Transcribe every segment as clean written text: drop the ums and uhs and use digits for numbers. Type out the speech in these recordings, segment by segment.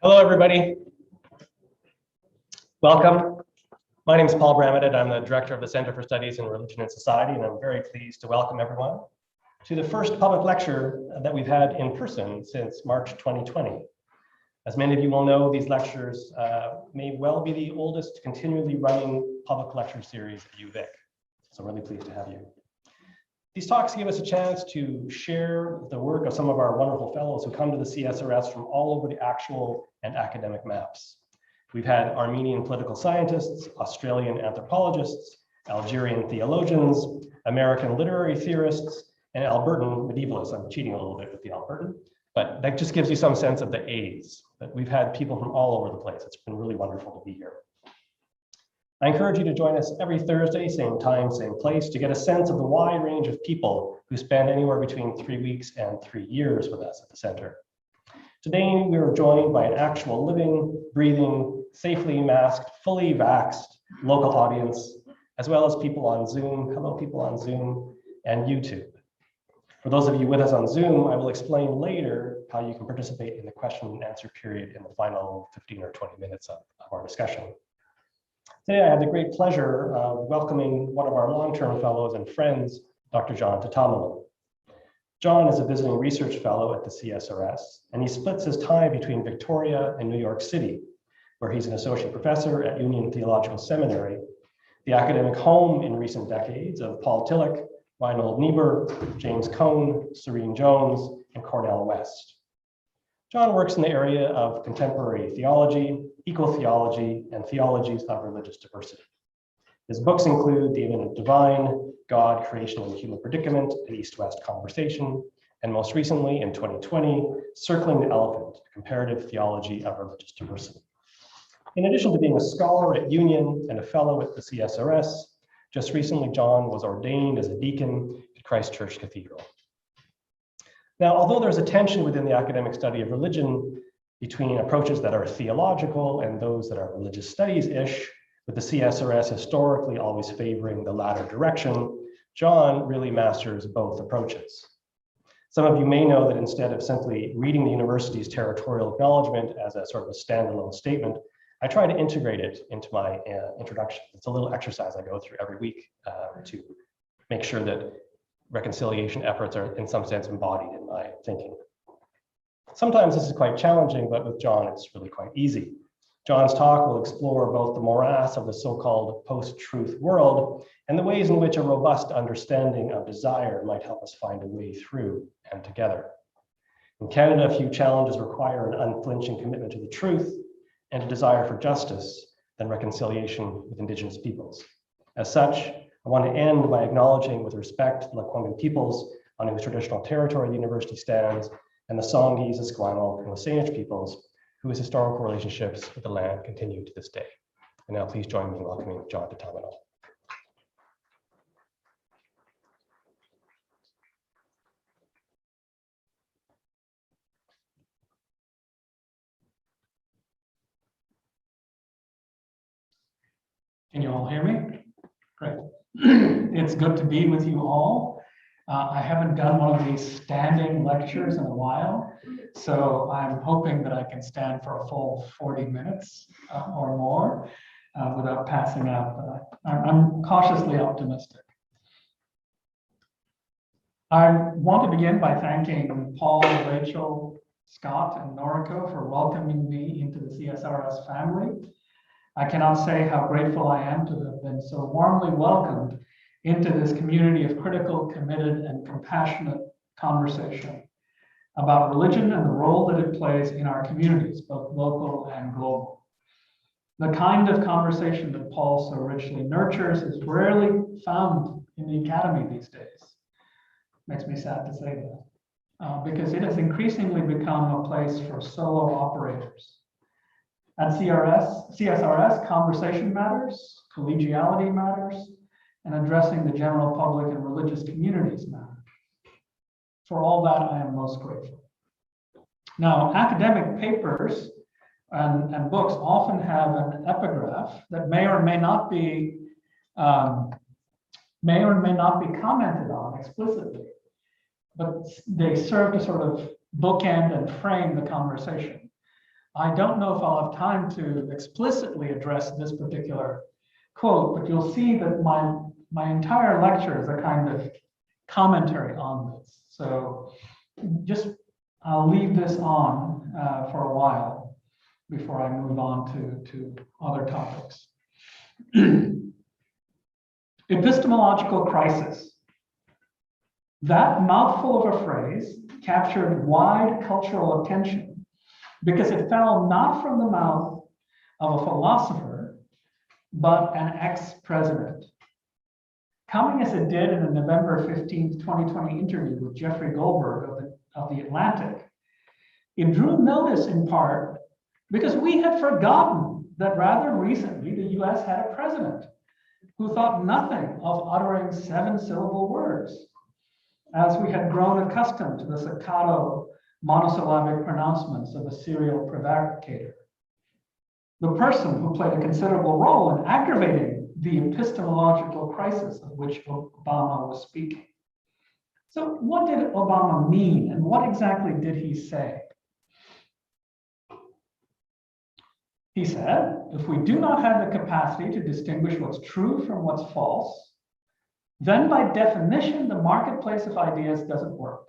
Hello, everybody. Welcome. My name is Paul Bramidit. I'm the director of the Center for Studies in Religion and Society, and I'm very pleased to welcome everyone to the first public lecture that we've had in person since March 2020. As many of you will know, these lectures may well be the oldest continually running public lecture series at UVic. So I'm really pleased to have you. These talks give us a chance to share the work of some of our wonderful fellows who come to the CSRS from all over the actual and academic maps. We've had Armenian political scientists, Australian anthropologists, Algerian theologians, American literary theorists, and Albertan medievalists. I'm cheating a little bit with the Albertan, but that just gives you some sense of the A's. But we've had people from all over the place. It's been really wonderful to be here. I encourage you to join us every Thursday, same time, same place, to get a sense of the wide range of people who spend anywhere between 3 weeks and 3 years with us at the center. Today, we are joined by an actual living, breathing, safely masked, fully vaxxed local audience, as well as people on Zoom. Hello, people on Zoom and YouTube. For those of you with us on Zoom, I will explain later how you can participate in the question and answer period in the final 15 or 20 minutes of our discussion. Today, I have the great pleasure of welcoming one of our long-term fellows and friends, Dr. John Thatamanil. John is a visiting research fellow at the CSRS, and he splits his time between Victoria and New York City, where he's an associate professor at Union Theological Seminary, the academic home in recent decades of Paul Tillich, Reinhold Niebuhr, James Cone, Serene Jones, and Cornel West. John works in the area of contemporary theology, eco-theology, and theologies of religious diversity. His books include The Immanent Divine, God, Creation, and the Human Predicament, an East-West Conversation, and most recently, in 2020, Circling the Elephant, Comparative Theology of Religious Diversity. In addition to being a scholar at Union and a fellow at the CSRS, just recently, John was ordained as a deacon at Christ Church Cathedral. Now, although there's a tension within the academic study of religion between approaches that are theological and those that are religious studies-ish, with the CSRS historically always favoring the latter direction, John really masters both approaches. Some of you may know that instead of simply reading the university's territorial acknowledgement as a sort of a standalone statement, I try to integrate it into my introduction. It's a little exercise I go through every week to make sure that reconciliation efforts are in some sense embodied in my thinking. Sometimes this is quite challenging, but with John, it's really quite easy. John's talk will explore both the morass of the so-called post-truth world and the ways in which a robust understanding of desire might help us find a way through and together. In Canada, few challenges require an unflinching commitment to the truth and a desire for justice than reconciliation with Indigenous peoples. As such, I want to end by acknowledging with respect the Lekwungen peoples on whose traditional territory the university stands, and the Songhees, Esquimalt, and Osage peoples, whose historical relationships with the land continue to this day. And now please join me in welcoming John Thatamanil. Can you all hear me? Great. It's good to be with you all. I haven't done one of these standing lectures in a while, so I'm hoping that I can stand for a full 40 minutes or more without passing out, but I'm cautiously optimistic. I want to begin by thanking Paul, Rachel, Scott, and Noriko for welcoming me into the CSRS family. I cannot say how grateful I am to have been so warmly welcomed into this community of critical, committed, and compassionate conversation about religion and the role that it plays in our communities, both local and global. The kind of conversation that Paul so richly nurtures is rarely found in the academy these days. Makes me sad to say that, because it has increasingly become a place for solo operators. At CSRS, conversation matters, collegiality matters, and addressing the general public and religious communities matter. For all that, I am most grateful. Now, academic papers and books often have an epigraph that may or may not be commented on explicitly, but they serve to sort of bookend and frame the conversation. I don't know if I'll have time to explicitly address this particular quote, but you'll see that my entire lecture is a kind of commentary on this. So just I'll leave this on for a while before I move on to other topics. Epistemological crisis. That mouthful of a phrase captured wide cultural attention because it fell not from the mouth of a philosopher, but an ex-president. Coming as it did in a November 15th, 2020 interview with Jeffrey Goldberg of the Atlantic, it drew notice in part because we had forgotten that rather recently the US had a president who thought nothing of uttering 7-syllable words, as we had grown accustomed to the staccato monosyllabic pronouncements of a serial prevaricator. The person who played a considerable role in aggravating the epistemological crisis of which Obama was speaking. So what did Obama mean, and what exactly did he say? He said, if we do not have the capacity to distinguish what's true from what's false, then by definition, the marketplace of ideas doesn't work.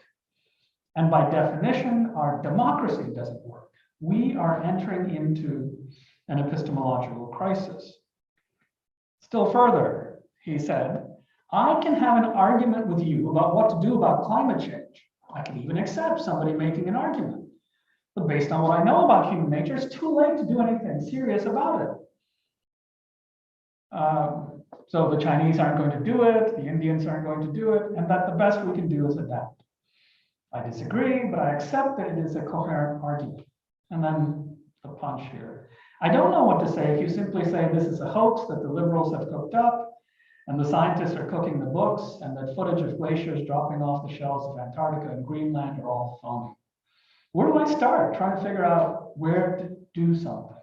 And by definition, our democracy doesn't work. We are entering into an epistemological crisis. Still further, he said, I can have an argument with you about what to do about climate change. I can even accept somebody making an argument. But based on what I know about human nature, it's too late to do anything serious about it. So the Chinese aren't going to do it, the Indians aren't going to do it, and that the best we can do is adapt. I disagree, but I accept that it is a coherent argument. And then the punch here. I don't know what to say if you simply say this is a hoax that the liberals have cooked up, and the scientists are cooking the books, and that footage of glaciers dropping off the shelves of Antarctica and Greenland are all phony. Where do I start trying to figure out where to do something?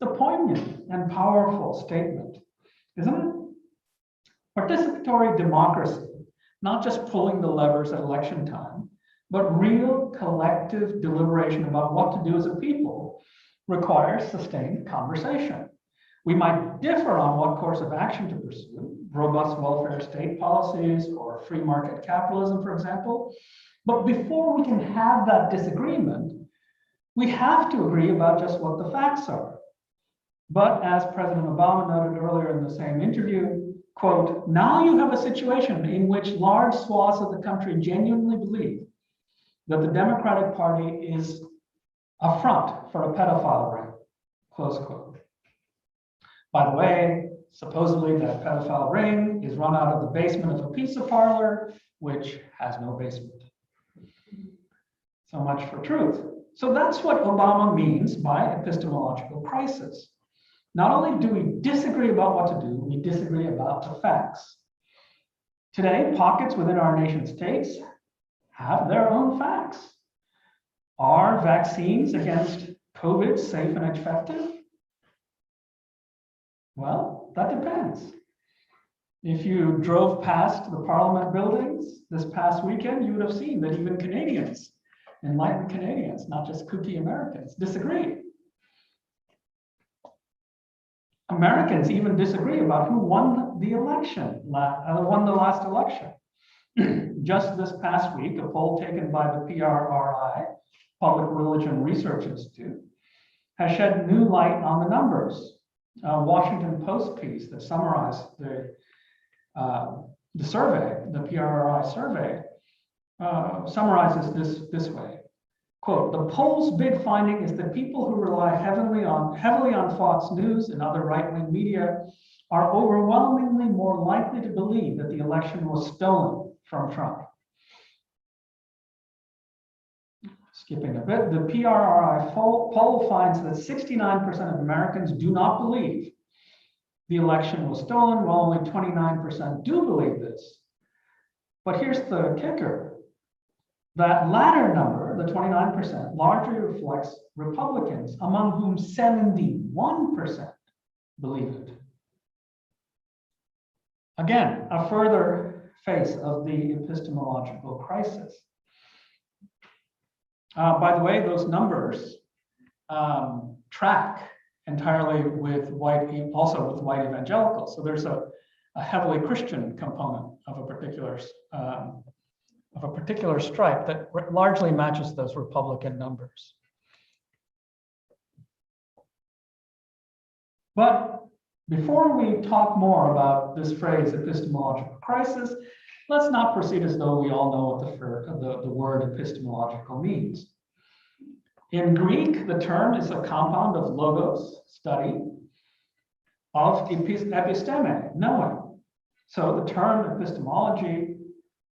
It's a poignant and powerful statement, isn't it? Participatory democracy, not just pulling the levers at election time, but real collective deliberation about what to do as a people requires sustained conversation. We might differ on what course of action to pursue, robust welfare state policies or free market capitalism, for example. But before we can have that disagreement, we have to agree about just what the facts are. But as President Obama noted earlier in the same interview, quote, now you have a situation in which large swaths of the country genuinely believe that the Democratic Party is a front for a pedophile ring, close quote. By the way, supposedly that pedophile ring is run out of the basement of a pizza parlor, which has no basement. So much for truth. So that's what Obama means by epistemological crisis. Not only do we disagree about what to do, we disagree about the facts. Today, pockets within our nation states have their own facts. Are vaccines against COVID safe and effective? Well, that depends. If you drove past the Parliament buildings this past weekend, you would have seen that even Canadians, enlightened Canadians, not just kooky Americans, disagree. Americans even disagree about who won the election, won the last election. Just this past week, a poll taken by the PRRI, Public Religion Research Institute, has shed new light on the numbers. A Washington Post piece that summarized the survey, the PRRI survey, summarizes this way. Quote, the poll's big finding is that people who rely heavily on Fox News and other right-wing media are overwhelmingly more likely to believe that the election was stolen from Trump. Skipping a bit, the PRRI poll finds that 69% of Americans do not believe the election was stolen, while only 29% do believe this. But here's the kicker. That latter number, the 29%, largely reflects Republicans, among whom 71% believe it. Again, a further face of the epistemological crisis. By the way, those numbers track entirely with white evangelicals. So there's a heavily Christian component of a particular stripe that largely matches those Republican numbers. But before we talk more about this phrase epistemological crisis, let's not proceed as though we all know what the word epistemological means. In Greek, the term is a compound of logos, study, of episteme, knowing. So the term epistemology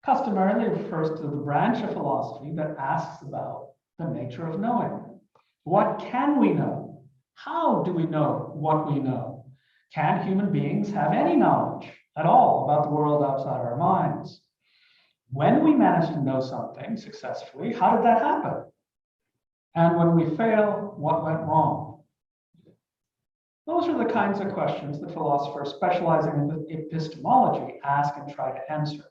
customarily refers to the branch of philosophy that asks about the nature of knowing. What can we know? How do we know what we know? Can human beings have any knowledge at all about the world outside our minds? When we manage to know something successfully, how did that happen? And when we fail, what went wrong? Those are the kinds of questions that philosophers specializing in epistemology ask and try to answer.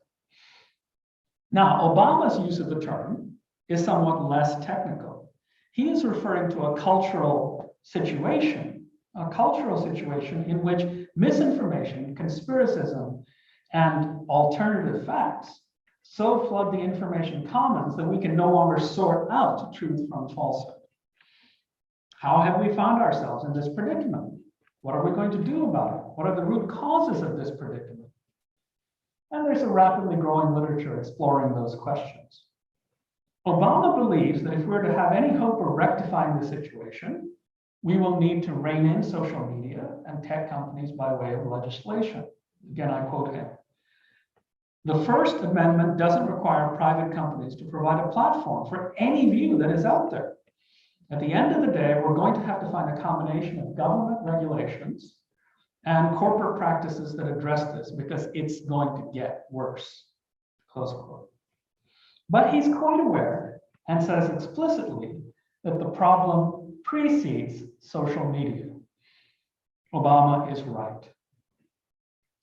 Now, Obama's use of the term is somewhat less technical. He is referring to a cultural situation in which misinformation, conspiracism, and alternative facts so flood the information commons that we can no longer sort out truth from falsehood. How have we found ourselves in this predicament? What are we going to do about it? What are the root causes of this predicament? And there's a rapidly growing literature exploring those questions. Obama believes that if we're to have any hope of rectifying the situation, we will need to rein in social media and tech companies by way of legislation. Again, I quote him. The First Amendment doesn't require private companies to provide a platform for any view that is out there. At the end of the day, we're going to have to find a combination of government regulations and corporate practices that address this because it's going to get worse, close quote. But he's quite aware and says explicitly that the problem precedes social media. Obama is right.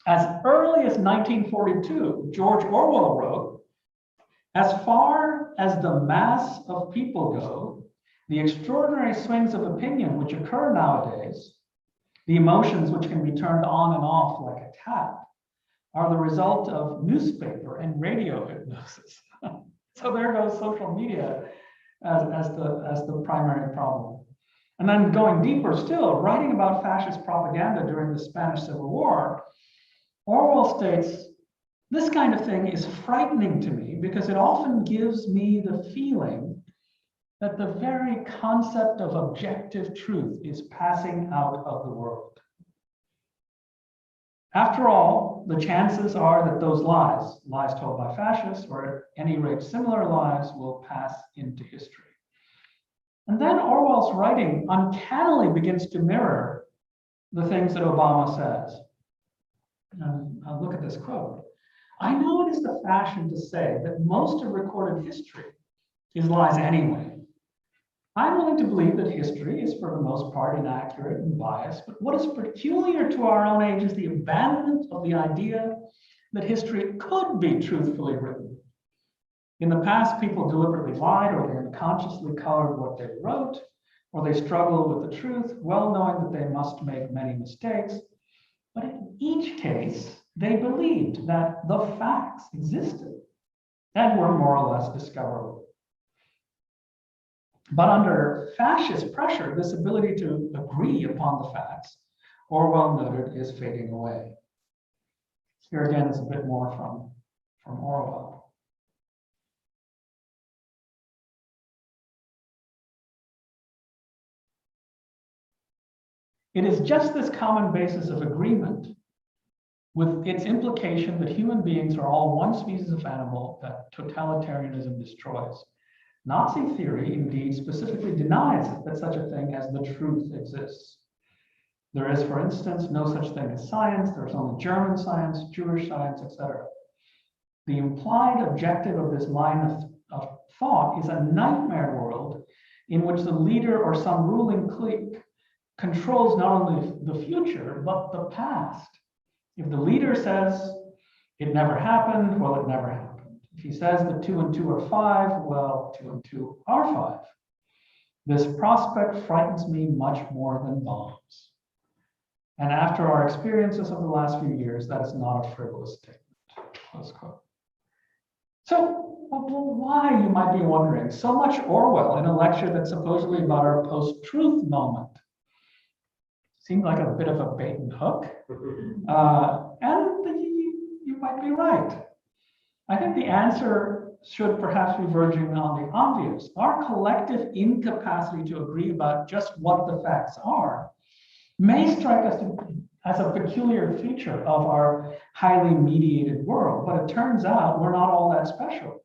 As early as 1942, George Orwell wrote, "As far as the mass of people go, the extraordinary swings of opinion which occur nowadays, the emotions which can be turned on and off like a tap, are the result of newspaper and radio hypnosis." So there goes social media as the primary problem. And then going deeper still, writing about fascist propaganda during the Spanish Civil War, Orwell states, "This kind of thing is frightening to me because it often gives me the feeling that the very concept of objective truth is passing out of the world." After all, the chances are that those lies told by fascists, or at any rate similar lies, will pass into history. And then Orwell's writing uncannily begins to mirror the things that Obama says. And I'll look at this quote. "I know it is the fashion to say that most of recorded history is lies anyway. I'm willing to believe that history is for the most part inaccurate and biased, but what is peculiar to our own age is the abandonment of the idea that history could be truthfully written. In the past, people deliberately lied, or they unconsciously colored what they wrote, or they struggled with the truth, well knowing that they must make many mistakes. But in each case, they believed that the facts existed and were more or less discoverable. But under fascist pressure, this ability to agree upon the facts, Orwell noted, is fading away." Here again is a bit more from Orwell. "It is just this common basis of agreement with its implication that human beings are all one species of animal that totalitarianism destroys. Nazi theory, indeed, specifically denies that such a thing as the truth exists. There is, for instance, no such thing as science. There's only German science, Jewish science, etc. The implied objective of this line of thought is a nightmare world in which the leader or some ruling clique controls not only the future, but the past. If the leader says it never happened, well, it never happened. If he says that 2 and 2 are 5, well, 2 and 2 are 5. This prospect frightens me much more than bombs. And after our experiences of the last few years, that is not a frivolous statement. Close quote. So why, you might be wondering, so much Orwell in a lecture that's supposedly about our post-truth moment? Seemed like a bit of a bait and hook. And you might be right. I think the answer should perhaps be verging on the obvious. Our collective incapacity to agree about just what the facts are may strike us as a peculiar feature of our highly mediated world, but it turns out we're not all that special.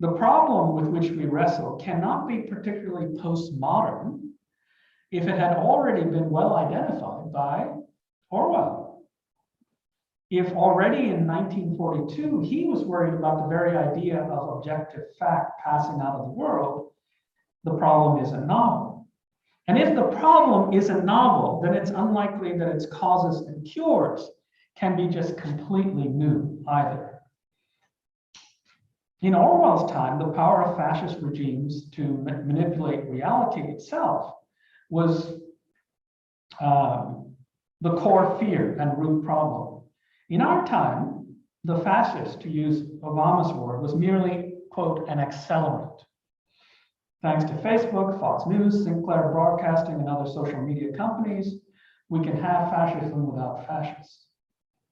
The problem with which we wrestle cannot be particularly postmodern if it had already been well identified by Orwell. If already in 1942, he was worried about the very idea of objective fact passing out of the world, the problem isn't novel. And if the problem isn't novel, then it's unlikely that its causes and cures can be just completely new either. In Orwell's time, the power of fascist regimes to manipulate reality itself was the core fear and root problem. In our time, the fascist, to use Obama's word, was merely, quote, an accelerant. Thanks to Facebook, Fox News, Sinclair Broadcasting, and other social media companies, we can have fascism without fascists.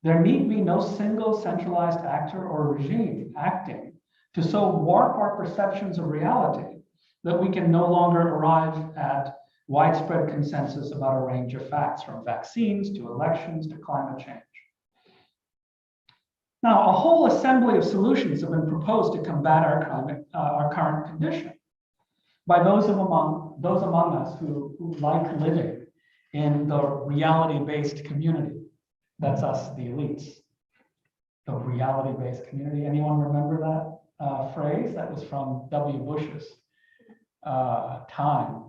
There need be no single centralized actor or regime acting to so warp our perceptions of reality that we can no longer arrive at widespread consensus about a range of facts, from vaccines to elections to climate change. Now, a whole assembly of solutions have been proposed to combat our current condition by those among us who like living in the reality-based community. That's us, the elites. The reality-based community. Anyone remember that phrase? That was from W. Bush's time.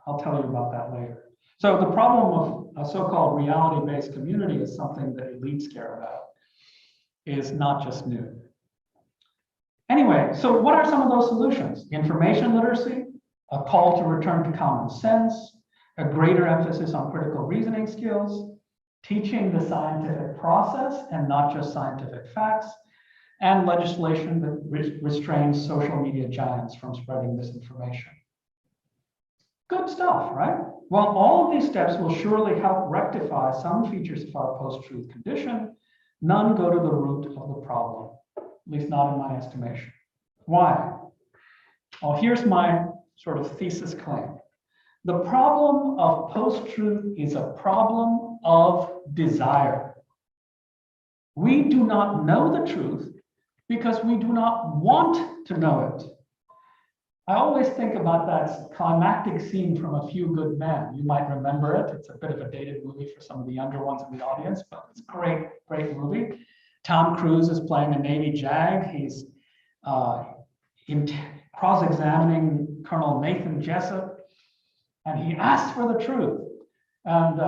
I'll tell you about that later. So the problem of a so-called reality-based community is something that elites care about. Is not just new. Anyway, so what are some of those solutions? Information literacy, a call to return to common sense, a greater emphasis on critical reasoning skills, teaching the scientific process and not just scientific facts, and legislation that restrains social media giants from spreading misinformation. Good stuff, right? Well, all of these steps will surely help rectify some features of our post-truth condition. None go to the root of the problem, at least not in my estimation. Why? Well, here's my sort of thesis claim. The problem of post-truth is a problem of desire. We do not know the truth because we do not want to know it. I always think about that climactic scene from A Few Good Men. You might remember it. It's a bit of a dated movie for some of the younger ones in the audience, but it's a great, great movie. Tom Cruise is playing a Navy JAG. He's cross-examining Colonel Nathan Jessup, and he asks for the truth. And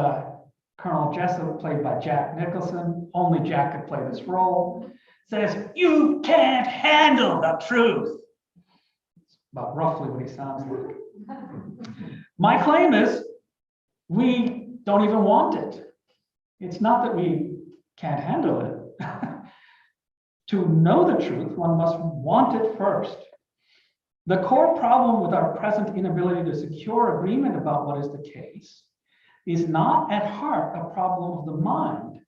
Colonel Jessup, played by Jack Nicholson, only Jack could play this role, says, "You can't handle the truth." About roughly what he sounds like. My claim is we don't even want it. It's not that we can't handle it. To know the truth, one must want it first. The core problem with our present inability to secure agreement about what is the case is not at heart a problem of the mind,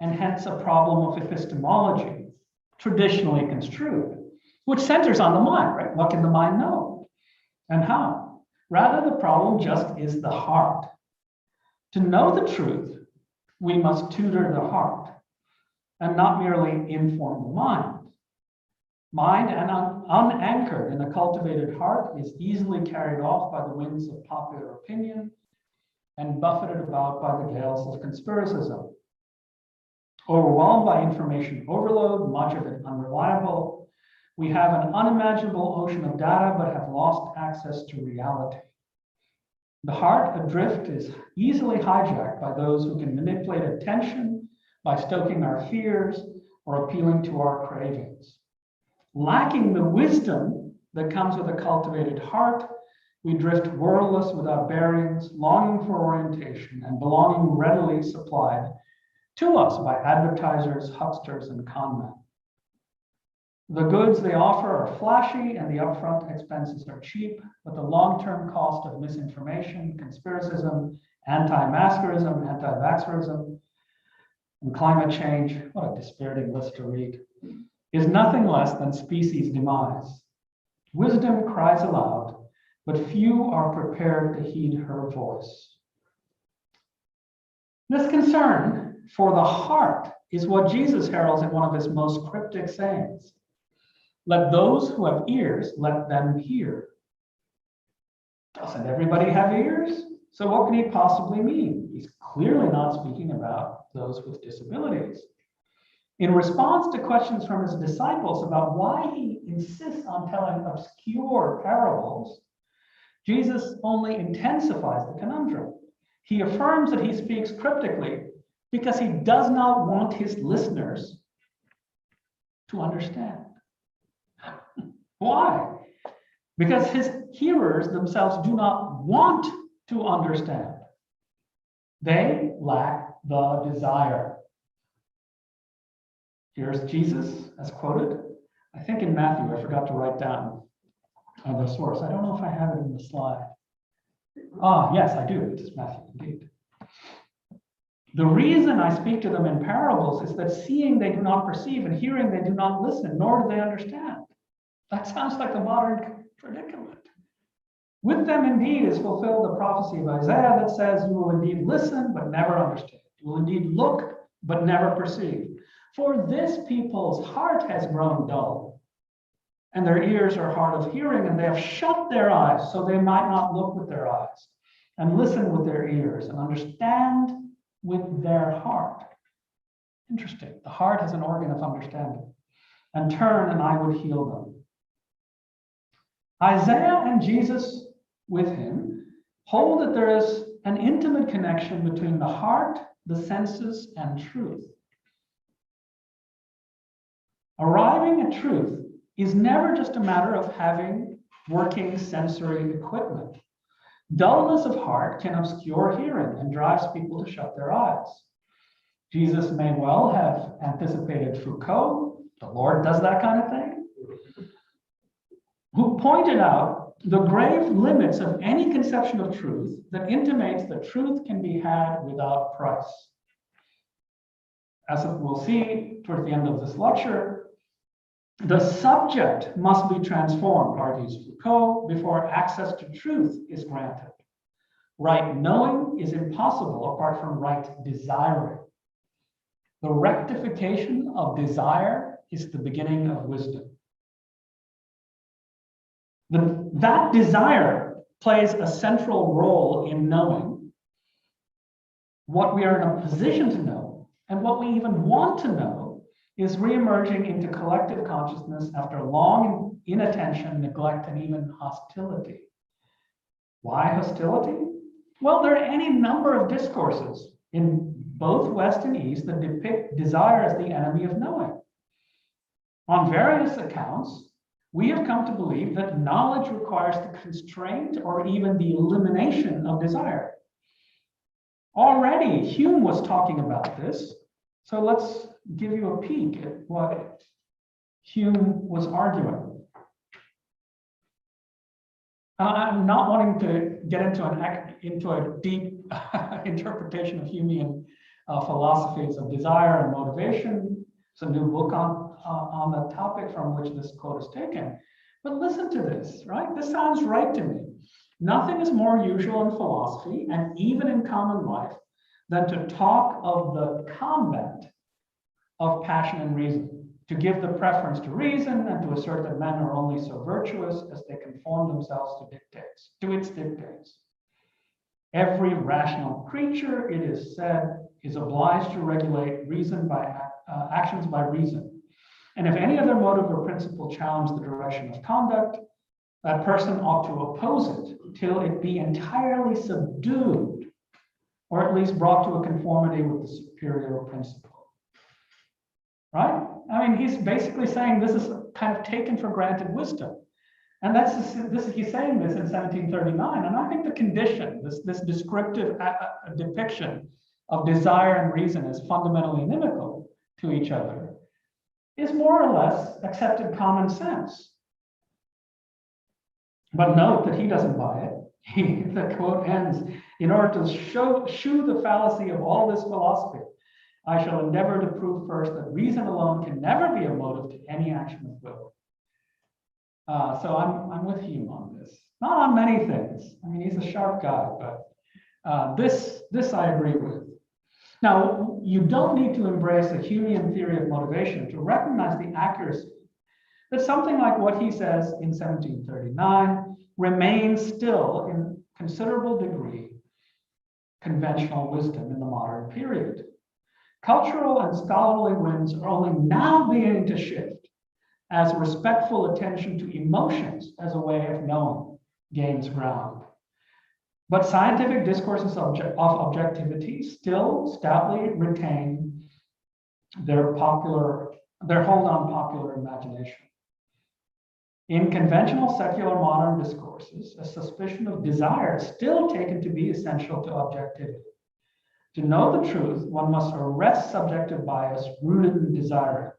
and hence a problem of epistemology, traditionally construed, which centers on the mind, right? What can the mind know and how? Rather, the problem just is the heart. To know the truth, we must tutor the heart and not merely inform the mind. Mind unanchored in a cultivated heart is easily carried off by the winds of popular opinion and buffeted about by the gales of conspiracism. Overwhelmed by information overload, much of it unreliable, we have an unimaginable ocean of data, but have lost access to reality. The heart adrift is easily hijacked by those who can manipulate attention by stoking our fears or appealing to our cravings. Lacking the wisdom that comes with a cultivated heart, We drift wordless without bearings, longing for orientation and belonging readily supplied to us by advertisers, hucksters, and conmen. The goods they offer are flashy and the upfront expenses are cheap, but the long-term cost of misinformation, conspiracism, anti-maskerism, anti-vaxxerism, and climate change, what a dispiriting list to read, is nothing less than species demise. Wisdom cries aloud, but few are prepared to heed her voice. This concern for the heart is what Jesus heralds in one of his most cryptic sayings. Let those who have ears, let them hear. Doesn't everybody have ears? So what can he possibly mean? He's clearly not speaking about those with disabilities. In response to questions from his disciples about why he insists on telling obscure parables, Jesus only intensifies the conundrum. He affirms that he speaks cryptically because he does not want his listeners to understand. Why? Because his hearers themselves do not want to understand. They lack the desire. Here's Jesus as quoted. I think in Matthew, I forgot to write down the source. I don't know if I have it in the slide. Ah, yes, I do. It is Matthew, indeed. The reason I speak to them in parables is that seeing they do not perceive and hearing they do not listen, nor do they understand. That sounds like the modern predicament. With them indeed is fulfilled the prophecy of Isaiah that says, you will indeed listen, but never understand. You will indeed look, but never perceive. For this people's heart has grown dull, and their ears are hard of hearing, and they have shut their eyes, so they might not look with their eyes, and listen with their ears, and understand with their heart. Interesting. The heart is an organ of understanding. And turn, and I would heal them. Isaiah and Jesus with him hold that there is an intimate connection between the heart, the senses, and truth. Arriving at truth is never just a matter of having working sensory equipment. Dullness of heart can obscure hearing and drives people to shut their eyes. Jesus may well have anticipated Foucault, the Lord does that kind of thing, who pointed out the grave limits of any conception of truth that intimates that truth can be had without price. As we'll see towards the end of this lecture, the subject must be transformed, argues Foucault, before access to truth is granted. Right knowing is impossible apart from right desiring. The rectification of desire is the beginning of wisdom. That desire plays a central role in knowing what we are in a position to know, and what we even want to know is reemerging into collective consciousness after long inattention, neglect, and even hostility. Why hostility? Well, there are any number of discourses in both West and East that depict desire as the enemy of knowing. On various accounts, we have come to believe that knowledge requires the constraint or even the elimination of desire. Already, Hume was talking about this. So let's give you a peek at what Hume was arguing. I'm not wanting to get into a deep interpretation of Humean philosophies of desire and motivation. It's a new book on the topic from which this quote is taken. But listen to this, right? This sounds right to me. Nothing is more usual in philosophy and even in common life than to talk of the combat of passion and reason, to give the preference to reason and to assert that men are only so virtuous as they conform themselves to its dictates. Every rational creature, it is said, is obliged to regulate reason by actions by reason. And if any other motive or principle challenge the direction of conduct, that person ought to oppose it till it be entirely subdued, or at least brought to a conformity with the superior principle. Right? I mean, he's basically saying this is kind of taken for granted wisdom. And he's saying this in 1739. And I think the condition, this descriptive depiction of desire and reason as fundamentally inimical to each other, is more or less accepted common sense. But note that he doesn't buy it. The quote ends, in order to shew the fallacy of all this philosophy, I shall endeavor to prove first that reason alone can never be a motive to any action of will. So I'm with Hume on this. Not on many things. I mean, he's a sharp guy, but this I agree with. Now, you don't need to embrace a Humean theory of motivation to recognize the accuracy that something like what he says in 1739 remains still in considerable degree conventional wisdom in the modern period. Cultural and scholarly winds are only now beginning to shift as respectful attention to emotions as a way of knowing gains ground. But scientific discourses of objectivity still stoutly retain their hold on popular imagination. In conventional secular modern discourses, a suspicion of desire is still taken to be essential to objectivity. To know the truth, one must arrest subjective bias rooted in desire.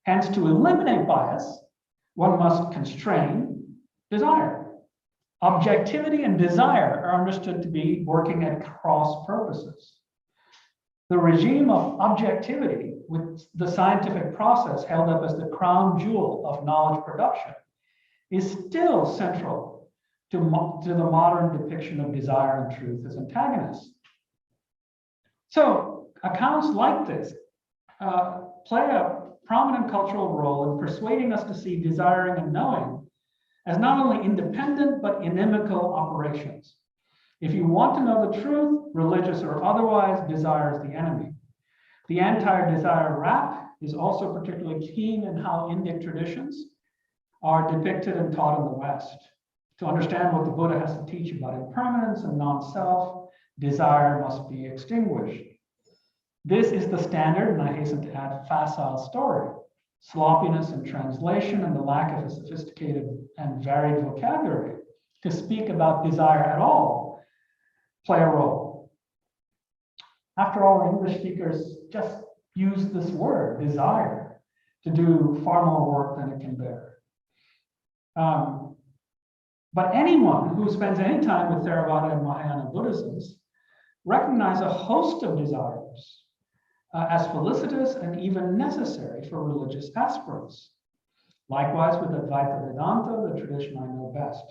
Hence, to eliminate bias, one must constrain desire. Objectivity and desire are understood to be working at cross purposes. The regime of objectivity, with the scientific process held up as the crown jewel of knowledge production, is still central to the modern depiction of desire and truth as antagonists. So accounts like this play a prominent cultural role in persuading us to see desiring and knowing as not only independent, but inimical operations. If you want to know the truth, religious or otherwise, desire is the enemy. The anti-desire rap is also particularly keen in how Indic traditions are depicted and taught in the West. To understand what the Buddha has to teach about impermanence and non-self, desire must be extinguished. This is the standard, and I hasten to add, facile story. Sloppiness in translation and the lack of a sophisticated and varied vocabulary to speak about desire at all play a role. After all, English speakers just use this word, desire, to do far more work than it can bear. But anyone who spends any time with Theravada and Mahayana Buddhisms recognize a host of desires as felicitous and even necessary for religious aspirants. Likewise with Advaita Vedanta, the tradition I know best.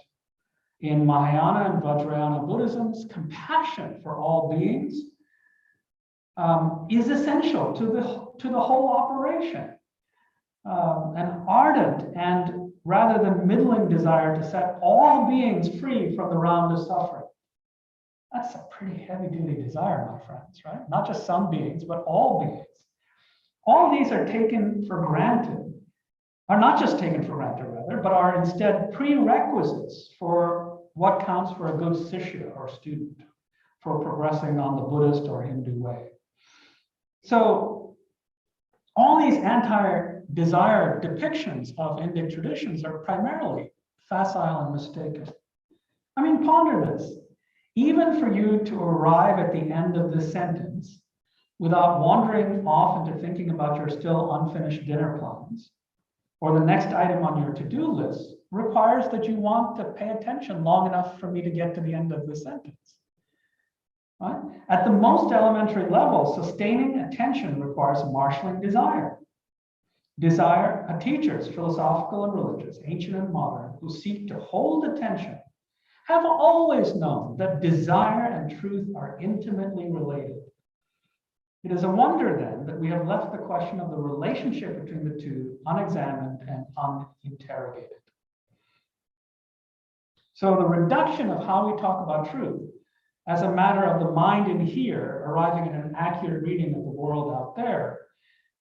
In Mahayana and Vajrayana Buddhisms, compassion for all beings is essential to the whole operation. An ardent and rather than middling desire to set all beings free from the round of suffering. That's a pretty heavy-duty desire, my friends, right? Not just some beings, but all beings. All these are taken for granted, are not just taken for granted, rather, but are instead prerequisites for what counts for a good Sishya or student, for progressing on the Buddhist or Hindu way. So all these anti-desire depictions of Indic traditions are primarily facile and mistaken. I mean, ponder this. Even for you to arrive at the end of this sentence without wandering off into thinking about your still unfinished dinner plans or the next item on your to-do list requires that you want to pay attention long enough for me to get to the end of the sentence. Right? At the most elementary level, sustaining attention requires marshaling desire. Desire, teachers, philosophical and religious, ancient and modern, who seek to hold attention have always known that desire and truth are intimately related. It is a wonder then that we have left the question of the relationship between the two unexamined and uninterrogated. So the reduction of how we talk about truth as a matter of the mind in here, arriving at an accurate reading of the world out there,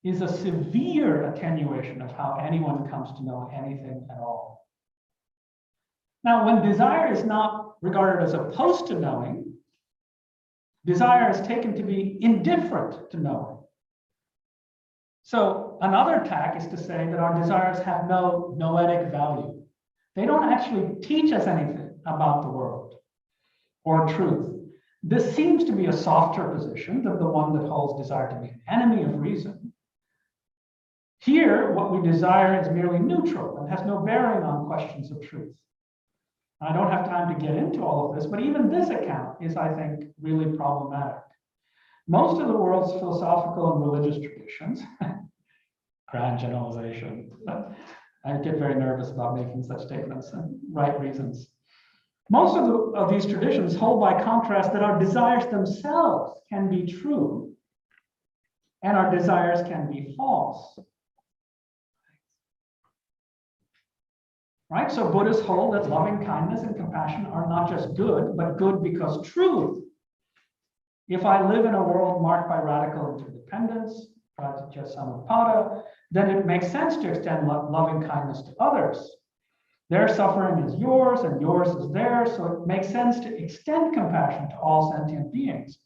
is a severe attenuation of how anyone comes to know anything at all. Now, when desire is not regarded as opposed to knowing, desire is taken to be indifferent to knowing. So another tack is to say that our desires have no noetic value. They don't actually teach us anything about the world or truth. This seems to be a softer position than the one that holds desire to be an enemy of reason. Here, what we desire is merely neutral and has no bearing on questions of truth. I don't have time to get into all of this, but even this account is, I think, really problematic. Most of the world's philosophical and religious traditions, grand generalization, I get very nervous about making such statements and right reasons. Most of these traditions hold by contrast that our desires themselves can be true and our desires can be false. Right? So Buddhists hold that loving kindness and compassion are not just good, but good because truth. If I live in a world marked by radical interdependence, Pratyasamapada, then it makes sense to extend loving kindness to others. Their suffering is yours and yours is theirs, so it makes sense to extend compassion to all sentient beings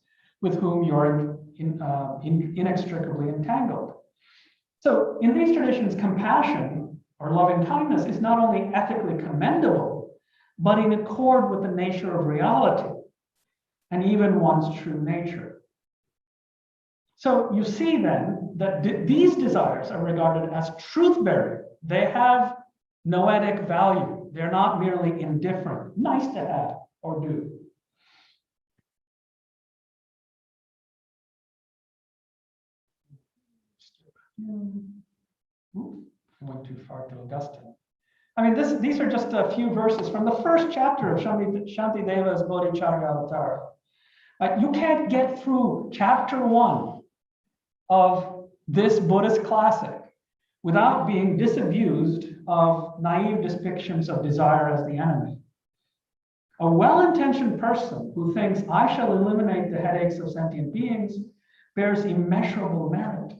with whom you're inextricably entangled. So in these traditions, compassion or loving kindness is not only ethically commendable, but in accord with the nature of reality and even one's true nature. So you see then that these desires are regarded as truth-bearing. They have noetic value. They're not merely indifferent, nice to have or do. I went too far to Augustine. I mean, these are just a few verses from the first chapter of Shantideva's Bodhicharya Avatar. You can't get through chapter 1 of this Buddhist classic without being disabused of naive depictions of desire as the enemy. A well-intentioned person who thinks, I shall eliminate the headaches of sentient beings, bears immeasurable merit.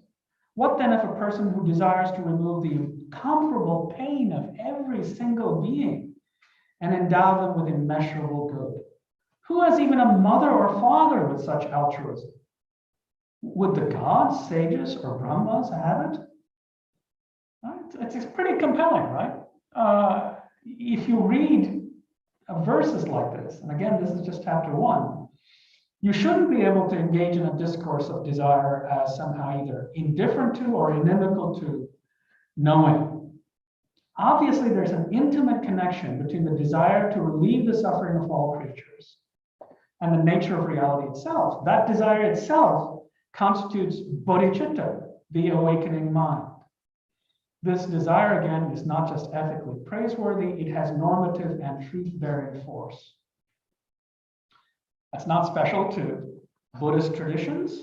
What then if a person who desires to remove the incomparable pain of every single being and endow them with immeasurable good? Who has even a mother or father with such altruism? Would the gods, sages, or Brahmas have it? Right? It's pretty compelling, right? If you read verses like this, and again, this is just chapter 1, you shouldn't be able to engage in a discourse of desire as somehow either indifferent to or inimical to knowing. Obviously, there's an intimate connection between the desire to relieve the suffering of all creatures and the nature of reality itself. That desire itself constitutes bodhicitta, the awakening mind. This desire, again, is not just ethically praiseworthy, it has normative and truth-bearing force. That's not special to Buddhist traditions.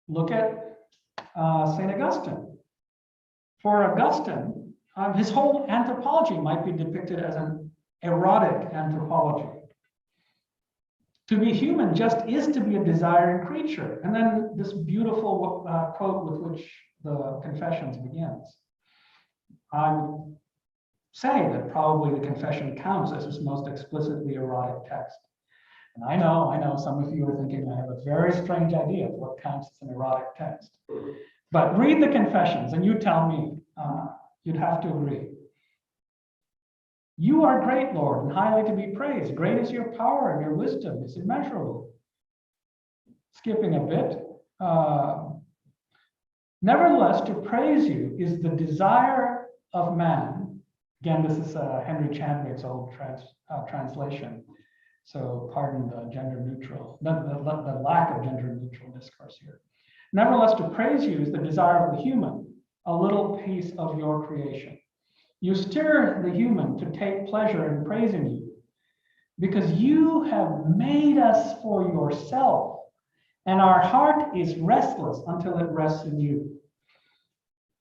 Look at St. Augustine. For Augustine, his whole anthropology might be depicted as an erotic anthropology. To be human just is to be a desiring creature. And then this beautiful quote with which the Confessions begins. I would say that probably the Confession counts as its most explicitly erotic text. And I know some of you are thinking I have a very strange idea of what counts as an erotic text. But read the Confessions and you tell me, you'd have to agree. You are great, Lord, and highly to be praised. Great is your power and your wisdom is immeasurable. Skipping a bit. Nevertheless, to praise you is the desire of man. Again, this is Henry Chandler's old translation. So pardon the gender neutral, the lack of gender neutral discourse here. Nevertheless, to praise you is the desire of the human, a little piece of your creation. You stir the human to take pleasure in praising you because you have made us for yourself, and our heart is restless until it rests in you.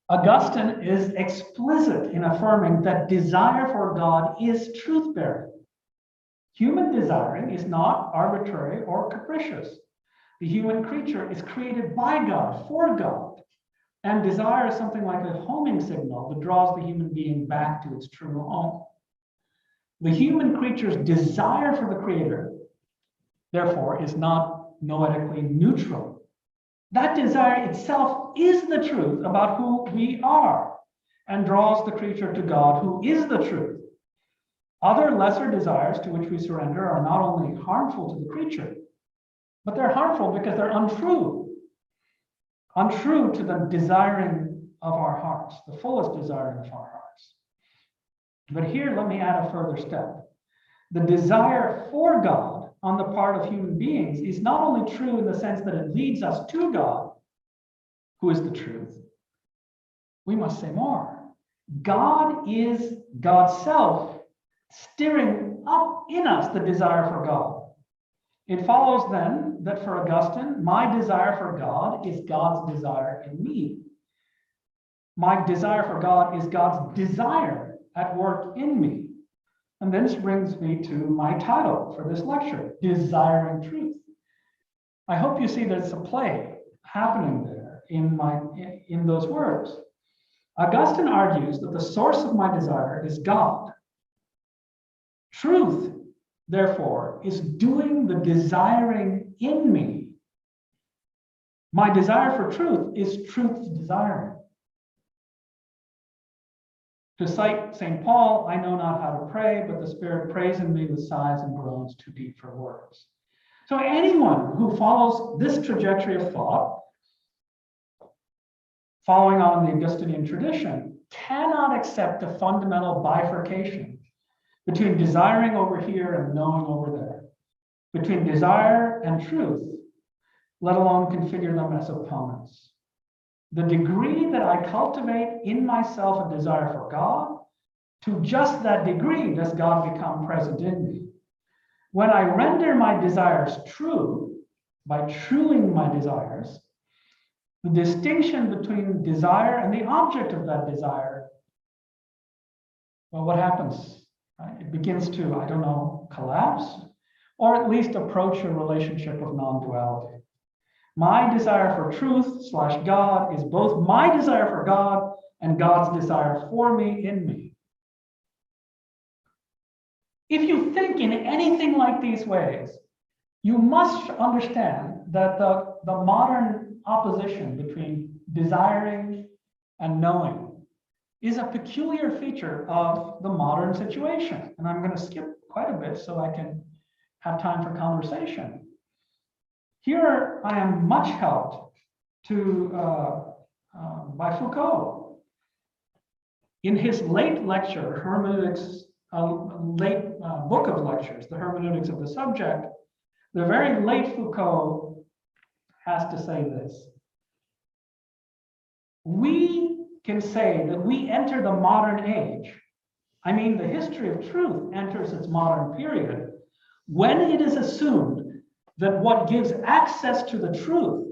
Augustine is explicit in affirming that desire for God is truth-bearing. Human desiring is not arbitrary or capricious. The human creature is created by God, for God. And desire is something like a homing signal that draws the human being back to its true home. The human creature's desire for the Creator, therefore, is not noetically neutral. That desire itself is the truth about who we are and draws the creature to God, who is the truth. Other lesser desires to which we surrender are not only harmful to the creature, but they're harmful because they're untrue. Untrue to the desiring of our hearts, the fullest desiring of our hearts. But here, let me add a further step. The desire for God on the part of human beings is not only true in the sense that it leads us to God, who is the truth. We must say more. God is God's self, stirring up in us the desire for God. It follows then that for Augustine, my desire for God is God's desire in me. My desire for God is God's desire at work in me. And this brings me to my title for this lecture, Desiring Truth. I hope you see there's a play happening there in those words. Augustine argues that the source of my desire is God. Truth, therefore, is doing the desiring in me. My desire for truth is truth's desiring. To cite St. Paul, I know not how to pray, but the Spirit prays in me with sighs and groans too deep for words. So anyone who follows this trajectory of thought, following on the Augustinian tradition, cannot accept the fundamental bifurcation between desiring over here and knowing over there, between desire and truth, let alone configure them as opponents. The degree that I cultivate in myself a desire for God, to just that degree does God become present in me. When I render my desires true, by truing my desires, the distinction between desire and the object of that desire, well, what happens? Right? It begins to, I don't know, collapse, or at least approach a relationship of non-duality. My desire for truth / God is both my desire for God and God's desire for me in me. If you think in anything like these ways, you must understand that the modern opposition between desiring and knowing is a peculiar feature of the modern situation. And I'm going to skip quite a bit so I can have time for conversation. Here I am much helped by Foucault. In his late lecture, Hermeneutics, late book of lectures, The Hermeneutics of the Subject, the very late Foucault has to say this. We can say that we enter the modern age. I mean, the history of truth enters its modern period when it is assumed that what gives access to the truth,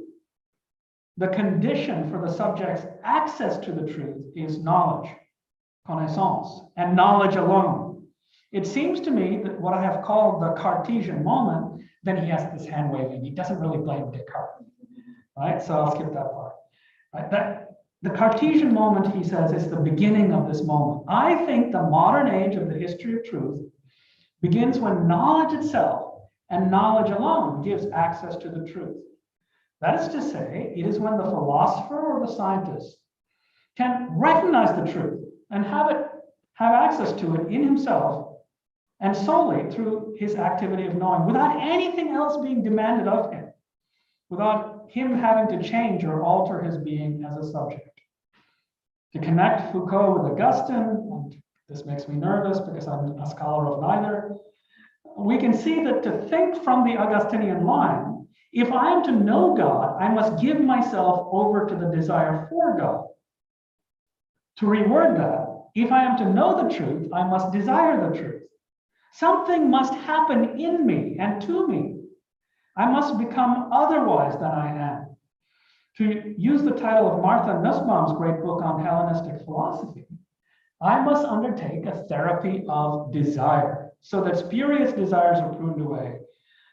the condition for the subject's access to the truth, is knowledge, connaissance, and knowledge alone. It seems to me that what I have called the Cartesian moment, then he has this hand waving. He doesn't really blame Descartes, right? So I'll skip that part. Right? The Cartesian moment, he says, is the beginning of this moment. I think the modern age of the history of truth begins when knowledge itself and knowledge alone gives access to the truth. That is to say, it is when the philosopher or the scientist can recognize the truth and have access to it in himself and solely through his activity of knowing, without anything else being demanded of him, without him having to change or alter his being as a subject. To connect Foucault with Augustine, and this makes me nervous because I'm a scholar of neither, we can see that to think from the Augustinian line, if I am to know God, I must give myself over to the desire for God. To reword that, if I am to know the truth, I must desire the truth. Something must happen in me and to me. I must become otherwise than I am. To use the title of Martha Nussbaum's great book on Hellenistic philosophy, I must undertake a therapy of desire so that spurious desires are pruned away,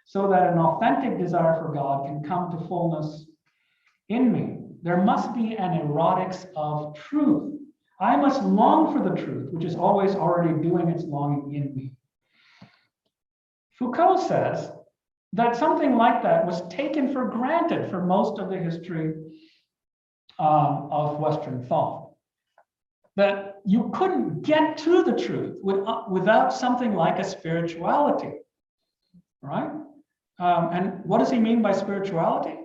so that an authentic desire for God can come to fullness in me. There must be an erotics of truth. I must long for the truth, which is always already doing its longing in me. Foucault says that something like that was taken for granted for most of the history of Western thought. That you couldn't get to the truth without something like a spirituality, right? And what does he mean by spirituality?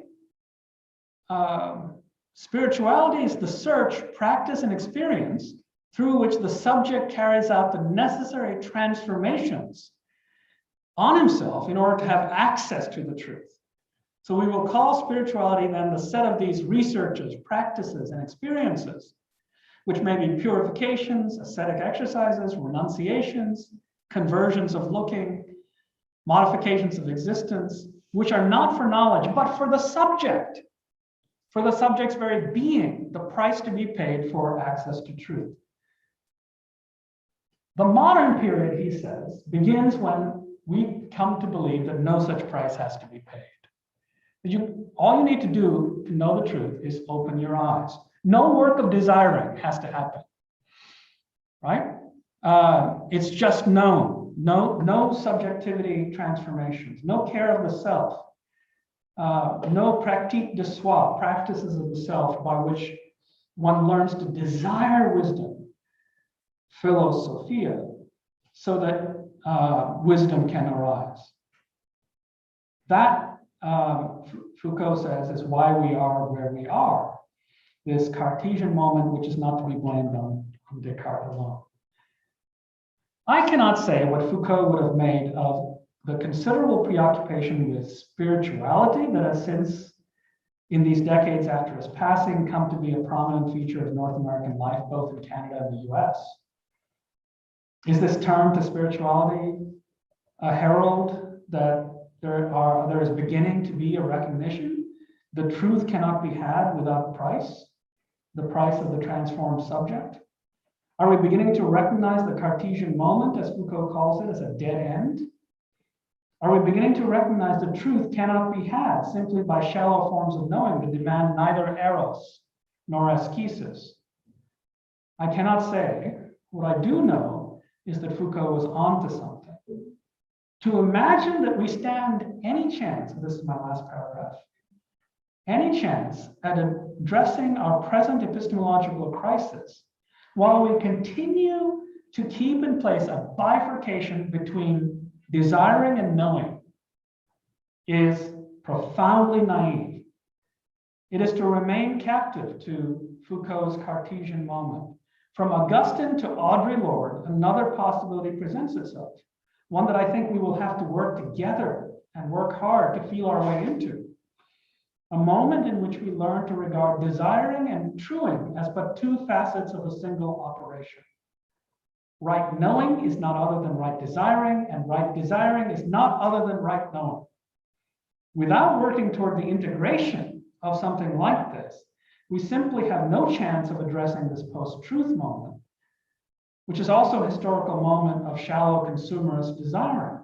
Spirituality is the search, practice, and experience through which the subject carries out the necessary transformations on himself in order to have access to the truth. So we will call spirituality then the set of these researches, practices, and experiences, which may be purifications, ascetic exercises, renunciations, conversions of looking, modifications of existence, which are not for knowledge, but for the subject, for the subject's very being, the price to be paid for access to truth. The modern period, he says, begins when we come to believe that no such price has to be paid. All you need to do to know the truth is open your eyes. No work of desiring has to happen, right? It's just known. No subjectivity transformations, no care of the self, no pratique de soi, practices of the self by which one learns to desire wisdom, philosophia, so that wisdom can arise. That, Foucault says, is why we are where we are. This Cartesian moment, which is not to be blamed on Descartes alone. I cannot say what Foucault would have made of the considerable preoccupation with spirituality that has since, in these decades after his passing, come to be a prominent feature of North American life, both in Canada and the US. Is this term to spirituality a herald that there is beginning to be a recognition the truth cannot be had without price, the price of the transformed subject? Are we beginning to recognize the Cartesian moment, as Foucault calls it, as a dead end? Are we beginning to recognize that truth cannot be had simply by shallow forms of knowing that demand neither eros nor ascesis? I cannot say. What I do know is that Foucault was onto something. To imagine that we stand any chance, this is my last paragraph, any chance at addressing our present epistemological crisis while we continue to keep in place a bifurcation between desiring and knowing is profoundly naive. It is to remain captive to Foucault's Cartesian moment. From Augustine to Audre Lorde, another possibility presents itself, one that I think we will have to work together and work hard to feel our way into. A moment in which we learn to regard desiring and truing as but two facets of a single operation. Right knowing is not other than right desiring, and right desiring is not other than right knowing. Without working toward the integration of something like this, we simply have no chance of addressing this post-truth moment, which is also a historical moment of shallow consumerist desiring.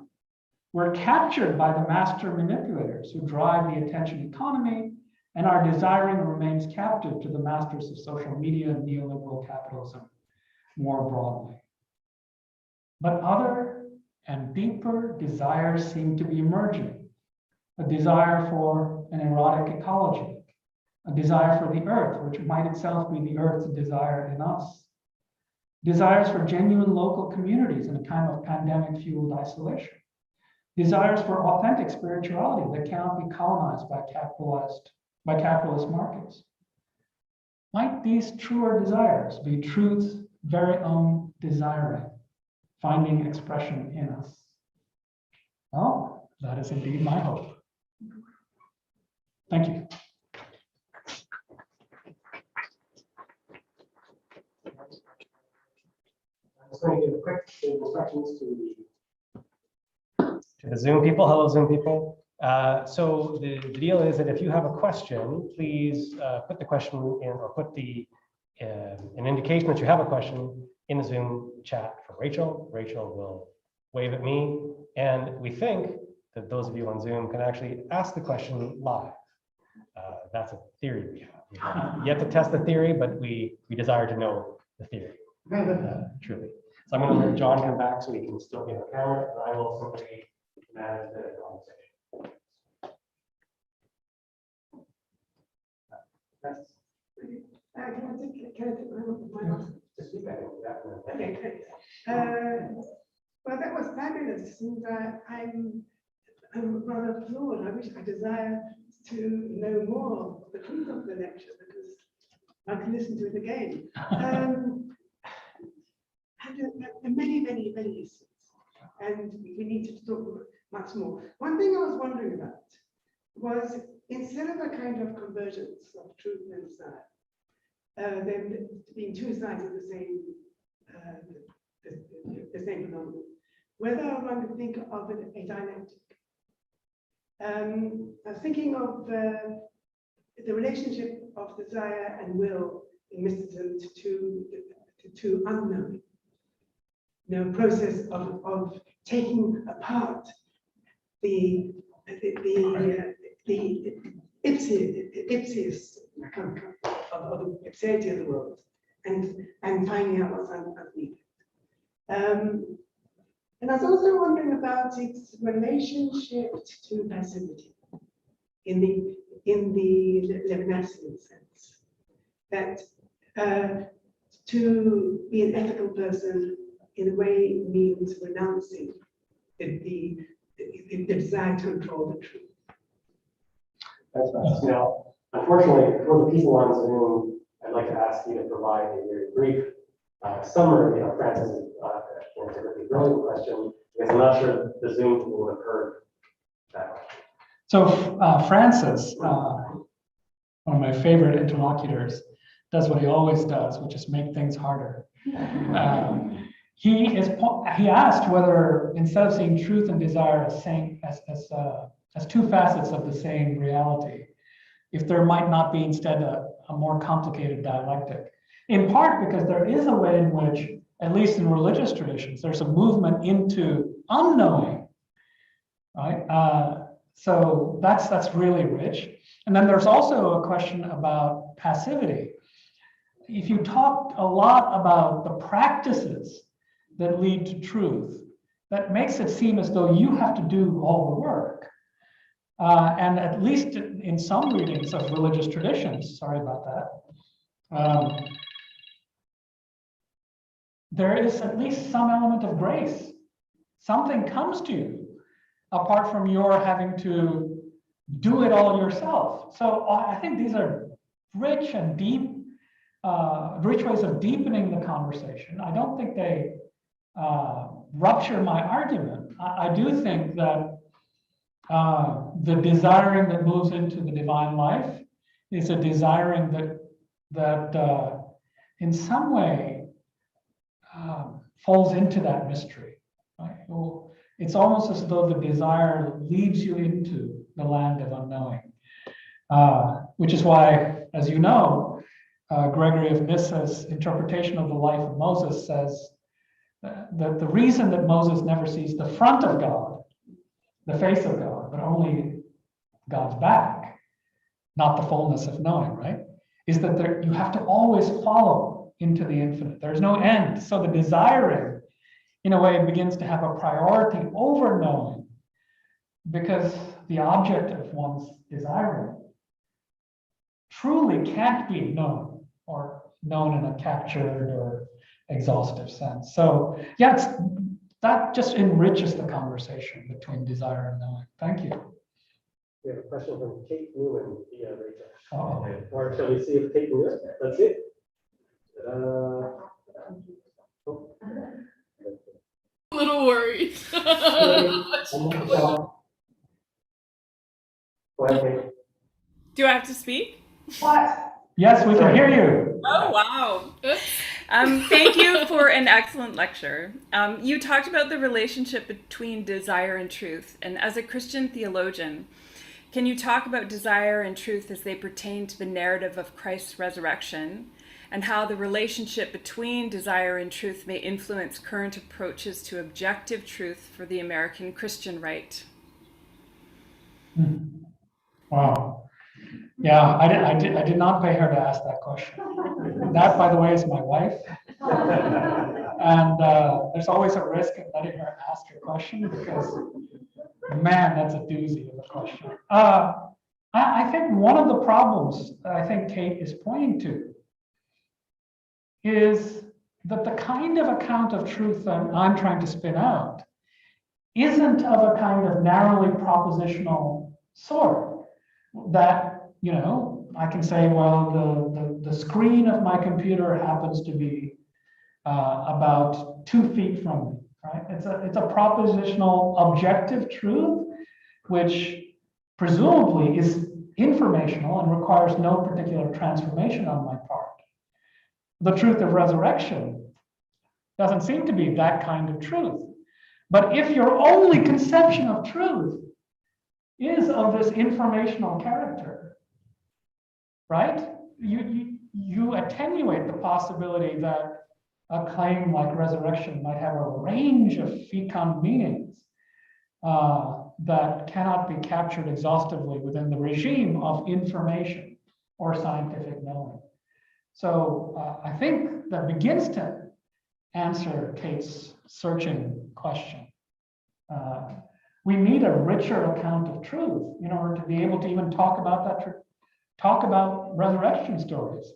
We're captured by the master manipulators who drive the attention economy, and our desiring remains captive to the masters of social media and neoliberal capitalism more broadly. But other and deeper desires seem to be emerging. A desire for an erotic ecology, a desire for the earth, which might itself be the earth's desire in us. Desires for genuine local communities in a time of pandemic-fueled isolation. Desires for authentic spirituality that cannot be colonized by capitalist markets. Might these truer desires be truth's very own desiring, finding expression in us? Well, that is indeed my hope. Thank you. I'm just going to give quick instructions to the Zoom people. Hello, Zoom people. So the deal is that if you have a question, please put the question in, or put an indication that you have a question in the Zoom chat for Rachel. Rachel will wave at me, and we think that those of you on Zoom can actually ask the question live. That's a theory we have. We have yet to test the theory, but we desire to know the theory, truly. So I'm going to let John come back so he can still be on the camera, and I will simply manage the conversation. Yes. Can I take my speak, I think. Yeah. Okay, thanks. Well, that was fabulous, and I'm rather floored. I wish I desire to know more of the truth of the lecture because I can listen to it again. And many issues, and we need to talk much more. One thing I was wondering about was instead of a kind of convergence of truth and desire, there being two sides of the same phenomenon, whether one could think of it a dialectic. I was thinking of the relationship of desire and will in mysticism to unknowing. Process of taking apart the ipsius of the ipseity of the world and finding out what's underneath. And I was also wondering about its relationship to passivity in the Levinasian sense, that to be an ethical person in a way means renouncing the desire to control the truth. Thanks, Francis. Now, unfortunately, for the people on Zoom, I'd like to ask you to provide a very brief summary of Francis' really brilliant question, because I'm not sure the Zoom people would have heard that question. So Francis, one of my favorite interlocutors, does what he always does, which is make things harder. He asked whether instead of seeing truth and desire as two facets of the same reality, if there might not be instead a more complicated dialectic. In part because there is a way in which, at least in religious traditions, there's a movement into unknowing, right? So that's really rich. And then there's also a question about passivity. If you talk a lot about the practices that lead to truth, that makes it seem as though you have to do all the work. And at least in some readings of religious traditions, sorry about that, there is at least some element of grace. Something comes to you apart from your having to do it all yourself. So I think these are rich and deep, rich ways of deepening the conversation. I don't think they rupture my argument. I do think that the desiring that moves into the divine life is a desiring that in some way falls into that mystery. Right? Well, it's almost as though the desire leads you into the land of unknowing, which is why, as you know, Gregory of Nyssa's interpretation of the life of Moses says that the reason that Moses never sees the front of God, the face of God, but only God's back, not the fullness of knowing, right, is that you have to always follow into the infinite. There's no end. So the desiring, in a way, begins to have a priority over knowing, because the object of one's desiring truly can't be known, or known in a captured or exhaustive sense. So yeah, that just enriches the conversation between desire and knowing. Thank you. We have a question from Kate Newman via Rachel. Oh. Or shall we see if Kate can do it? Let's see. A little worried. Do I have to speak? What? Yes, we can hear you. Oh, wow. Thank you for an excellent lecture. You talked about the relationship between desire and truth. And as a Christian theologian, can you talk about desire and truth as they pertain to the narrative of Christ's resurrection, and how the relationship between desire and truth may influence current approaches to objective truth for the American Christian right? Wow. Yeah, I did not pay her to ask that question. That, by the way, is my wife. And there's always a risk of letting her ask a question because, man, that's a doozy of a question. I think one of the problems that I think Kate is pointing to is that the kind of account of truth that I'm trying to spin out isn't of a kind of narrowly propositional sort that, you know, I can say, well, the screen of my computer happens to be about 2 feet from me, right? It's a propositional objective truth, which presumably is informational and requires no particular transformation on my part. The truth of resurrection doesn't seem to be that kind of truth. But if your only conception of truth is of this informational character, right? You attenuate the possibility that a claim like resurrection might have a range of fecund meanings that cannot be captured exhaustively within the regime of information or scientific knowing. So I think that begins to answer Kate's searching question. We need a richer account of truth in order to be able to even talk about that, talk about resurrection stories.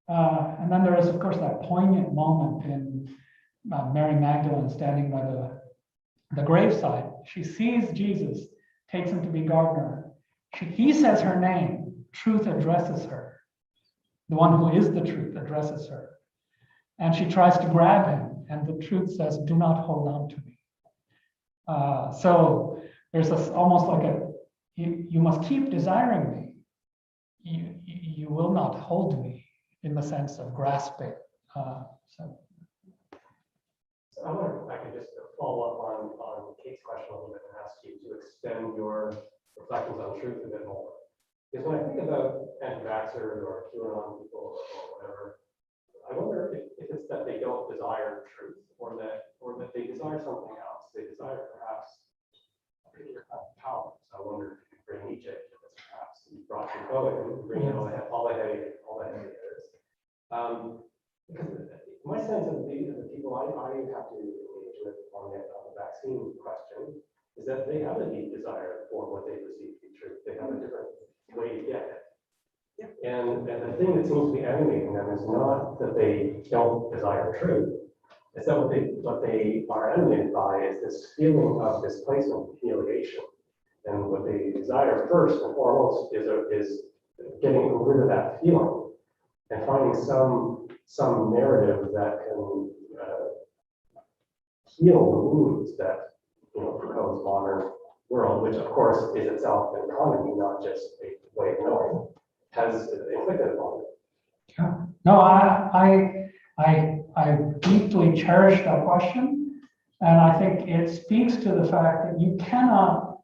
And then there is, of course, that poignant moment in Mary Magdalene standing by the graveside. She sees Jesus, takes him to be gardener. He says her name, truth addresses her. The one who is the truth addresses her. And she tries to grab him, and the truth says, do not hold on to me. So there's this almost like you must keep desiring me. You will not hold me in the sense of grasping. So I wonder if I could just follow up on Kate's question a little bit and ask you to extend your reflections on truth a bit more. Because when I think about anti-vaxxers or QAnon people or whatever, I wonder if it's that they don't desire truth or that they desire something else. They desire perhaps a particular kind of power. So I wonder if you could bring Nietzsche into this perhaps. You brought your poet and bring in all the heavy hitters. Because my sense of the people I have to engage with on the vaccine question is that they have a deep desire for what they perceive to be true. They have a different way to get it. Yeah. And the thing that seems to be animating them is not that they don't desire truth. It's that what they are animated by is this feeling of displacement, humiliation. And what they desire first and foremost is getting rid of that feeling and finding some narrative that can heal the wounds that, Foucault's modern world, which of course is itself an economy, not just a way of knowing, has inflicted upon it. yeah. No, I deeply cherish that question, and I think it speaks to the fact that you cannot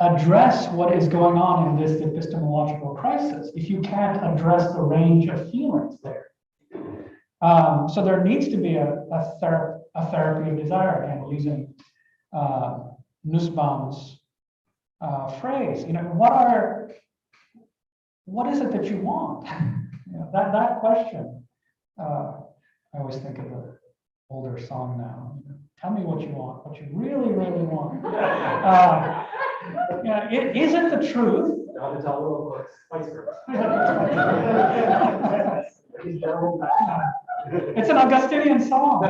address what is going on in this epistemological crisis if you can't address the range of feelings there. So there needs to be a therapy of desire, again, using Nussbaum's phrase. What is it that you want? That question. I always think of an older song now. Tell me what you want, what you really, really want. Is it the truth? Not to tell little Spice Girls. It's an Augustinian song.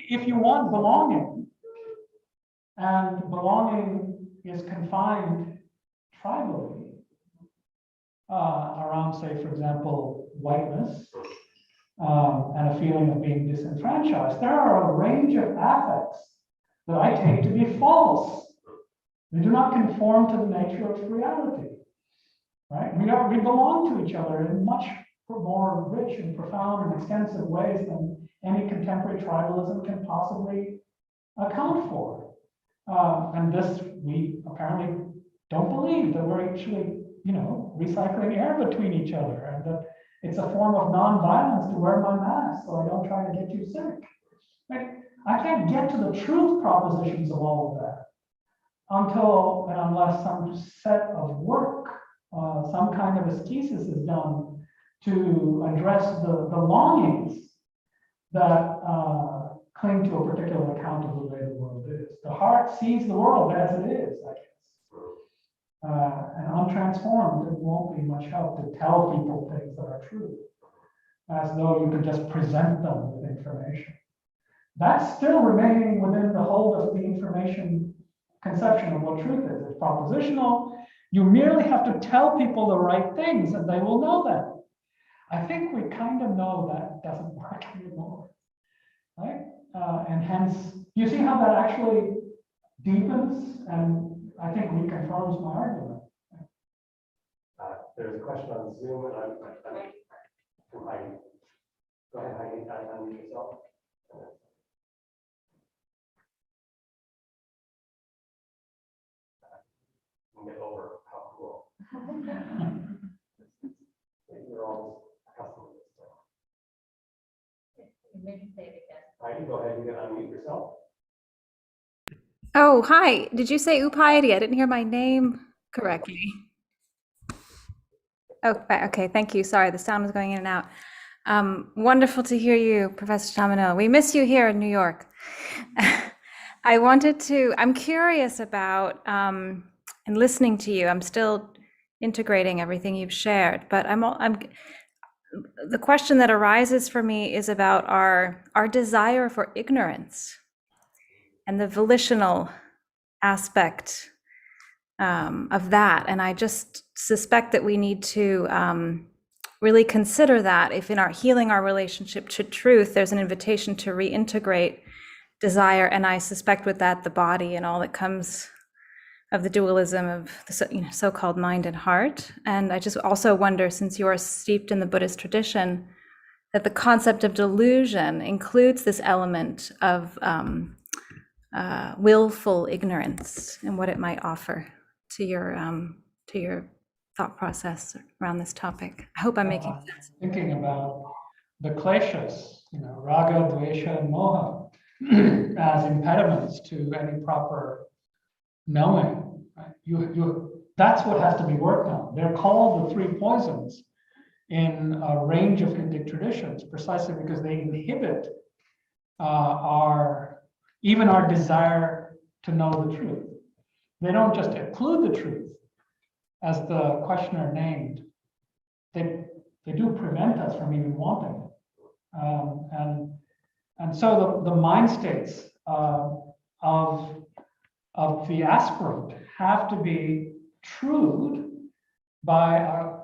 If you want belonging, and belonging is confined tribally around, say, for example, whiteness and a feeling of being disenfranchised, there are a range of affects that I take to be false. They do not conform to the nature of reality. Right? We belong to each other in much more rich and profound and extensive ways than any contemporary tribalism can possibly account for. And this, we apparently don't believe that we're actually, recycling air between each other, and that it's a form of non-violence to wear my mask so I don't try to get you sick. Right? I can't get to the truth propositions of all of that until and unless some set of work, some kind of ascesis is done to address the longings that cling to a particular account of the way the world is. The heart sees the world as it is, I guess. And untransformed, it won't be much help to tell people things that are true. as though you could just present them with information. That's still remaining within the hold of the information conception of what truth is. It's propositional. You merely have to tell people the right things and they will know them. I think we kind of know that doesn't work anymore, right? And hence, you see how that actually deepens and I think reconfirms my argument. There's a question on Zoom, and I'm from Heidi. Go ahead, Heidi, unmute yourself. Get over how cool. You're all accustomed to this. Maybe say it again. Heidi, go ahead and unmute yourself. Oh, hi. Did you say Upayati? I didn't hear my name correctly. Oh, okay. Thank you. Sorry, the sound was going in and out. Wonderful to hear you, Professor Thatamanil. We miss you here in New York. I'm curious about, and listening to you, I'm still integrating everything you've shared, but the question that arises for me is about our desire for ignorance and the volitional aspect of that. And I just suspect that we need to really consider that if in our healing our relationship to truth, there's an invitation to reintegrate desire. And I suspect with that, the body and all that comes of the dualism of the so-called mind and heart. And I just also wonder, since you are steeped in the Buddhist tradition, that the concept of delusion includes this element of willful ignorance and what it might offer to your thought process around this topic. I hope I'm making sense. Thinking about the kleshas, raga, dvesha, and moha, as impediments to any proper knowing. Right? That's what has to be worked on. They're called the three poisons in a range of Indic traditions, precisely because they inhibit even our desire to know the truth. They don't just occlude the truth, as the questioner named. They do prevent us from even wanting it. And so the mind states of the aspirant have to be trued by a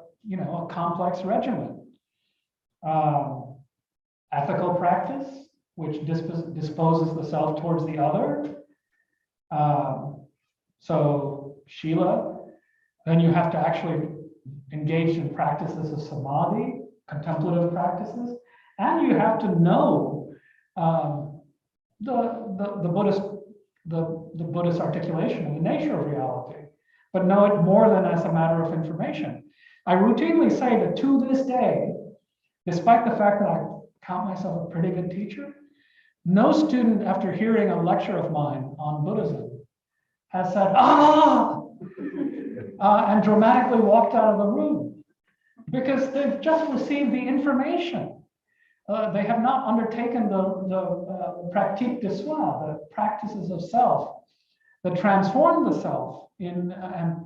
complex regimen. Ethical practice, which disposes the self towards the other. So Shila, then you have to actually engage in practices of samadhi, contemplative practices, and you have to know the Buddhist articulation of the nature of reality, but know it more than as a matter of information. I routinely say that to this day, despite the fact that I count myself a pretty good teacher, no student after hearing a lecture of mine on Buddhism has said, and dramatically walked out of the room, because they've just received the information. They have not undertaken the pratique de soi, the practices of self that transform the self and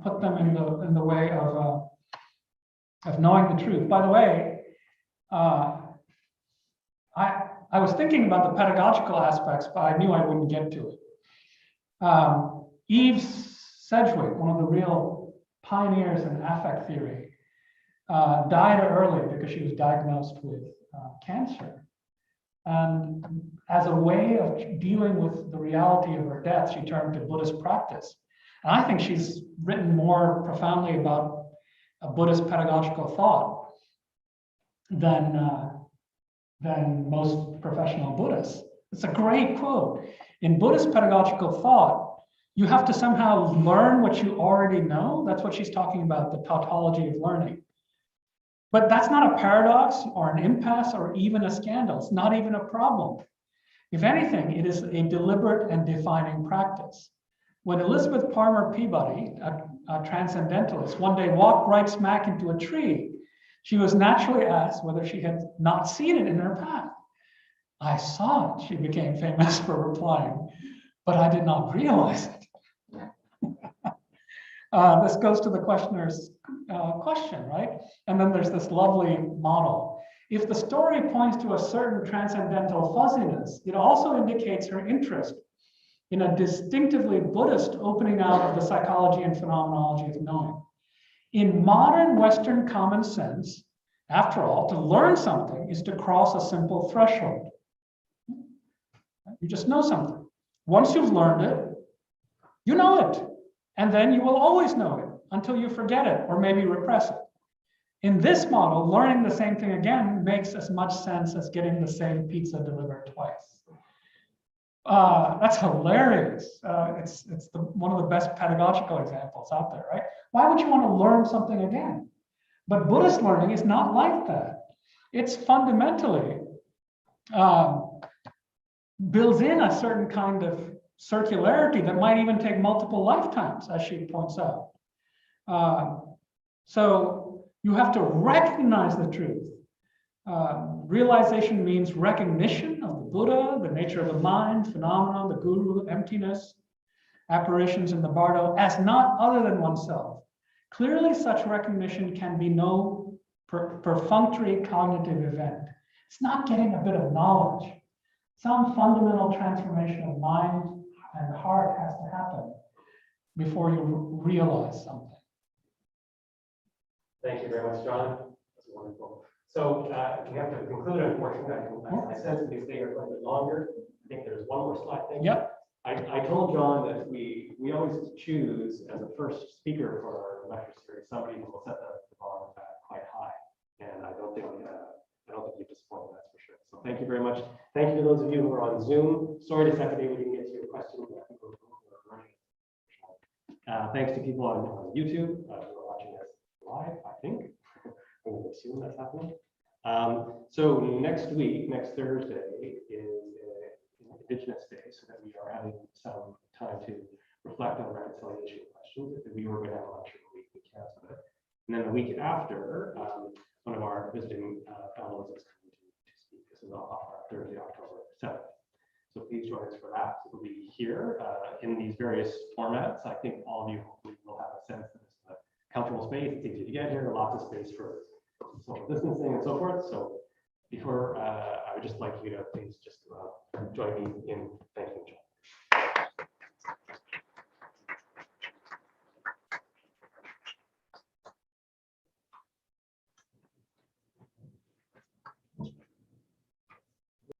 put them in the way of knowing the truth. By the way, I was thinking about the pedagogical aspects, but I knew I wouldn't get to it. Eve Sedgwick, one of the real pioneers in affect theory, died early because she was diagnosed with cancer. And as a way of dealing with the reality of her death, she turned to Buddhist practice. And I think she's written more profoundly about a Buddhist pedagogical thought than most professional Buddhists. It's a great quote. In Buddhist pedagogical thought, you have to somehow learn what you already know. That's what she's talking about, the tautology of learning. But that's not a paradox or an impasse or even a scandal. It's not even a problem. If anything, it is a deliberate and defining practice. When Elizabeth Palmer Peabody, a transcendentalist, one day walked right smack into a tree, she was naturally asked whether she had not seen it in her path. I saw it, she became famous for replying, but I did not realize it. This goes to the questioner's question, right? And then there's this lovely model. If the story points to a certain transcendental fuzziness, it also indicates her interest in a distinctively Buddhist opening out of the psychology and phenomenology of knowing. In modern Western common sense, after all, to learn something is to cross a simple threshold. You just know something. Once you've learned it, you know it. And then you will always know it until you forget it or maybe repress it. In this model, learning the same thing again makes as much sense as getting the same pizza delivered twice. That's hilarious. It's one of the best pedagogical examples out there, right? Why would you want to learn something again? But Buddhist learning is not like that. It's fundamentally builds in a certain kind of circularity that might even take multiple lifetimes, as she points out. So you have to recognize the truth. Realization means recognition of the Buddha, the nature of the mind, phenomena, the guru, emptiness, apparitions in the bardo, as not other than oneself. Clearly, such recognition can be no perfunctory cognitive event. It's not getting a bit of knowledge. Some fundamental transformation of mind and heart has to happen before you realize something. Thank you very much, John. That's wonderful. So we have to conclude, unfortunately. I sense that these things are a little bit longer. I think there's one more slide. Thank you. Yep. I told John that we always choose as a first speaker for our lecture series somebody who will set the bar quite high, and I don't think you disappoint, that's for sure. So thank you very much. Thank you to those of you who are on Zoom. Sorry to Stephanie we didn't get to your question. Thanks to people on YouTube who are watching us live, I think. I will assume that's happening. So next week, next Thursday, is Indigenous Day, so that we are having some time to reflect on reconciliation questions. If we were going to have a lecture the week, we canceled it. And then the week after, one of our visiting fellows is coming to speak. This is on Thursday, October 7th. So please join us for that. It will be here in these various formats. I think all of you hopefully will have a sense that it's a comfortable space. It's easy to get here, lots of space for social distancing and so forth. So before, I would just like you to please just join me in thanking John.